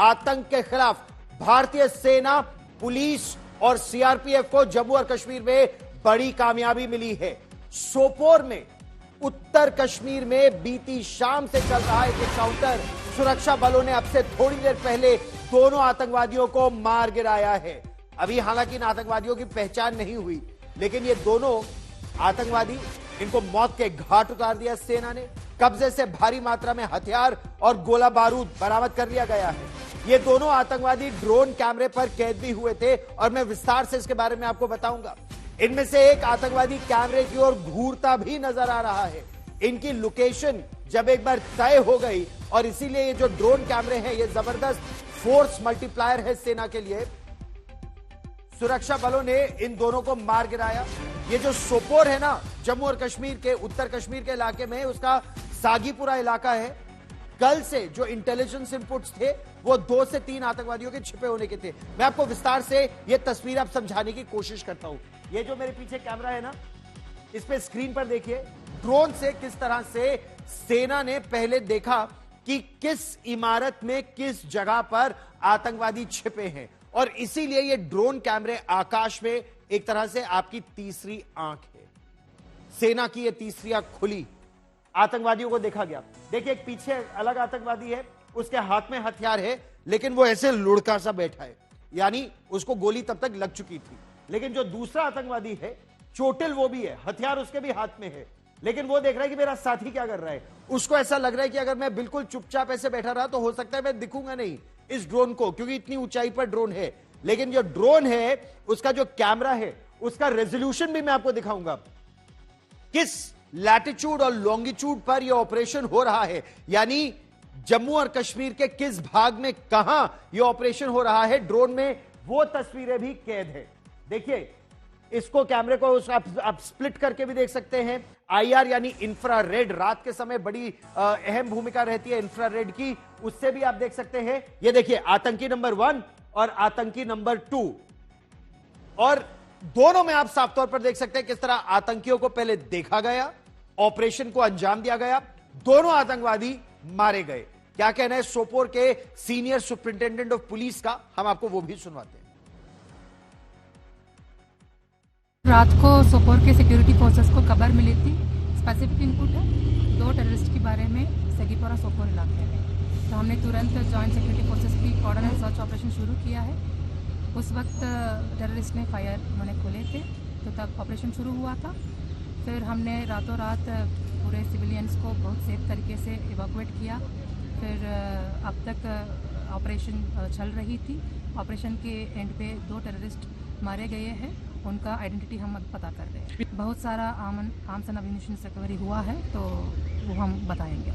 आतंक के खिलाफ भारतीय सेना, पुलिस और सीआरपीएफ को जम्मू और कश्मीर में बड़ी कामयाबी मिली है। सोपोर में, उत्तर कश्मीर में बीती शाम से चल रहा एक एनकाउंटर, सुरक्षा बलों ने अब से थोड़ी देर पहले दोनों आतंकवादियों को मार गिराया है। अभी हालांकि इन आतंकवादियों की पहचान नहीं हुई, लेकिन ये दोनों आतंकवादी, इनको मौत के घाट उतार दिया सेना ने। कब्जे से भारी मात्रा में हथियार और गोला बारूद बरामद कर लिया गया है। ये दोनों आतंकवादी ड्रोन कैमरे पर कैद भी हुए थे और मैं विस्तार से इसके बारे में आपको बताऊंगा। इनमें से एक आतंकवादी कैमरे की ओर घूरता भी नजर आ रहा है। इनकी लोकेशन जब एक बार तय हो गई, और इसीलिए ये जो ड्रोन कैमरे हैं ये जबरदस्त फोर्स मल्टीप्लायर है सेना के लिए। सुरक्षा बलों ने इन दोनों को मार गिराया। ये जो सोपोर है ना, जम्मू और कश्मीर के, उत्तर कश्मीर के इलाके में, उसका सागीपुरा इलाका है। कल से जो इंटेलिजेंस इनपुट्स थे वो 2 से 3 आतंकवादियों के छिपे होने के थे। मैं आपको विस्तार से ये तस्वीर आप समझाने की कोशिश करता हूं। ये जो मेरे पीछे कैमरा है ना, इस पे स्क्रीन पर देखिए ड्रोन से किस तरह से सेना ने पहले देखा कि किस इमारत में, किस जगह पर आतंकवादी छिपे हैं, और इसीलिए ये ड्रोन कैमरे आकाश में एक तरह से आपकी तीसरी आंख है। सेना की ये तीसरी आंख खुली, आतंकवादियों को देखा गया। देखिए एक पीछे अलग आतंकवादी है, उसके हाथ में हथियार है, लेकिन वो ऐसे लुढ़का सा बैठा है, यानी उसको गोली तब तक लग चुकी थी। लेकिन जो दूसरा आतंकवादी है, चोटिल वो भी है, हथियार उसके भी हाथ में है, लेकिन वो देख रहा है कि मेरा साथी क्या कर रहा है। उसको ऐसा लग रहा है कि अगर मैं बिल्कुल चुपचाप ऐसे बैठा रहा तो हो सकता है मैं दिखूंगा नहीं इस ड्रोन को, क्योंकि इतनी ऊंचाई पर ड्रोन है। लेकिन जो ड्रोन है उसका जो कैमरा है उसका रेजोल्यूशन भी मैं आपको दिखाऊंगा, किस लैटिट्यूड और लॉन्गिट्यूड पर यह ऑपरेशन हो रहा है, यानी जम्मू और कश्मीर के किस भाग में कहां यह ऑपरेशन हो रहा है। ड्रोन में वो तस्वीरें भी कैद है। देखिए इसको, कैमरे को आप स्प्लिट करके भी देख सकते हैं। आईआर यानी इंफ्रारेड, रात के समय बड़ी अहम भूमिका रहती है इंफ्रारेड की, उससे भी आप देख सकते हैं। ये देखिए आतंकी नंबर 1 और आतंकी नंबर 2, और दोनों में आप साफ तौर पर देख सकते हैं किस तरह आतंकियों को पहले देखा गया, ऑपरेशन को अंजाम दिया गया, दोनों आतंकवादी मारे गए। क्या कहना है सोपोर के सीनियर सुपरिंटेंडेंट ऑफ पुलिस का, हम आपको वो भी सुनवाते हैं। रात को सोपोर के सिक्योरिटी फोर्सेस को खबर मिली थी, स्पेसिफिक इनपुट है 2 टेररिस्ट के बारे में सगीपुरा सोपोर इलाके में। तो हमने तुरंत जॉइंट सिक्योरिटी फोर्सेस की कॉर्डन एंड सर्च ऑपरेशन शुरू किया है। उस वक्त टेररिस्ट ने फायर उन्होंने खोले थे, तो तब ऑपरेशन शुरू हुआ था। फिर हमने रातों रात पूरे सिविलियंस को बहुत सेफ तरीके से इवैक्यूएट किया। फिर अब तक ऑपरेशन चल रही थी। ऑपरेशन के एंड पे 2 टेररिस्ट मारे गए हैं, उनका आइडेंटिटी हम अब पता कर रहे हैं। बहुत सारा आर्म्स एंड एम्यूनिशन रिकवरी हुआ है, तो वो हम बताएंगे।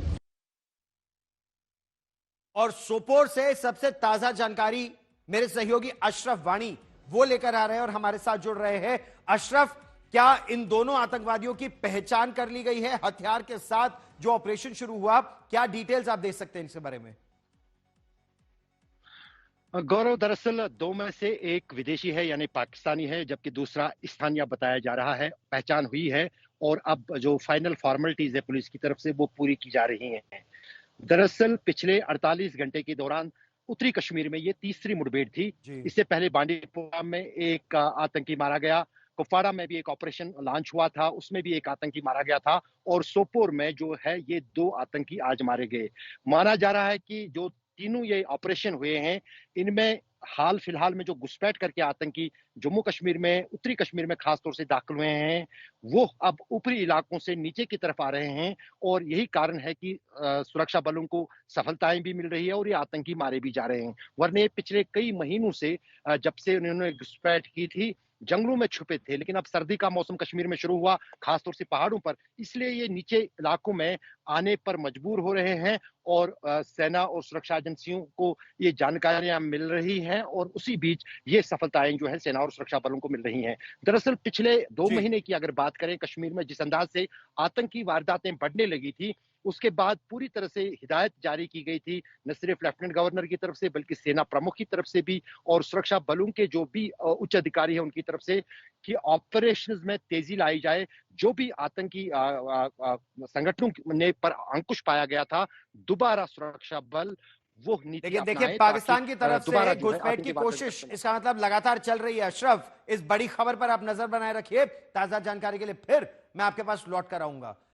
और सोपोर से सबसे ताजा जानकारी मेरे सहयोगी अशरफ वाणी वो लेकर आ रहे हैं और हमारे साथ जुड़ रहे हैं। अशरफ, क्या इन दोनों आतंकवादियों की पहचान कर ली गई है? हथियार के साथ जो ऑपरेशन शुरू हुआ, क्या डिटेल्स आप दे सकते हैं इसके बारे में? गौरव, दरअसल 2 में से एक विदेशी है यानी पाकिस्तानी है, जबकि दूसरा स्थानीय बताया जा रहा है। पहचान हुई है और अब जो फाइनल फॉर्मेलिटीज है पुलिस की तरफ से वो पूरी की जा रही हैं। दरअसल पिछले 48 घंटे के दौरान उत्तरी कश्मीर में ये तीसरी मुठभेड़ थी। इससे पहले बांडीपोरा में एक आतंकी मारा गया, कुपवाड़ा में भी एक ऑपरेशन लॉन्च हुआ था, उसमें भी एक आतंकी मारा गया था, और सोपोर में जो है ये 2 आतंकी आज मारे गए। माना जा रहा है कि जो तीनों ये ऑपरेशन हुए हैं, इनमें हाल फिलहाल में जो घुसपैठ करके आतंकी जम्मू कश्मीर में, उत्तरी कश्मीर में खासतौर से दाखिल हुए हैं, वो अब ऊपरी इलाकों से नीचे की तरफ आ रहे हैं, और यही कारण है कि सुरक्षा बलों को सफलताएं भी मिल रही है और ये आतंकी मारे भी जा रहे हैं। वरने पिछले कई महीनों से जब से उन्होंने घुसपैठ की थी, जंगलों में छुपे थे, लेकिन अब सर्दी का मौसम कश्मीर में शुरू हुआ, खासतौर से पहाड़ों पर, इसलिए ये नीचे इलाकों में आने पर मजबूर हो रहे हैं, और सेना और सुरक्षा एजेंसियों को ये जानकारियां मिल रही हैं, और उसी बीच ये सफलताएं जो है सेना और सुरक्षा बलों को मिल रही हैं। दरअसल पिछले 2 महीने की अगर बात करें, कश्मीर में जिस अंदाज से आतंकी वारदातें बढ़ने लगी थी, उसके बाद पूरी तरह से हिदायत जारी की गई थी, न सिर्फ लेफ्टिनेंट गवर्नर की तरफ से बल्कि सेना प्रमुख की तरफ से भी, और सुरक्षा बलों के जो भी उच्च अधिकारी हैं उनकी तरफ से, कि ऑपरेशंस में तेजी लाई जाए। जो भी आतंकी संगठनों ने पर अंकुश पाया गया था, दोबारा सुरक्षा बल वो नीति देखिए अपनाएं पाकिस्तान ताकि की तरफ दोबारा से जो है घुसपैठ की आतंकवाद कोशिश, में इसका मतलब लगातार चल रही है। अशरफ, इस बड़ी खबर पर आप नजर बनाए रखिए। ताजा जानकारी के लिए फिर मैं आपके पास लौट कर आऊंगा।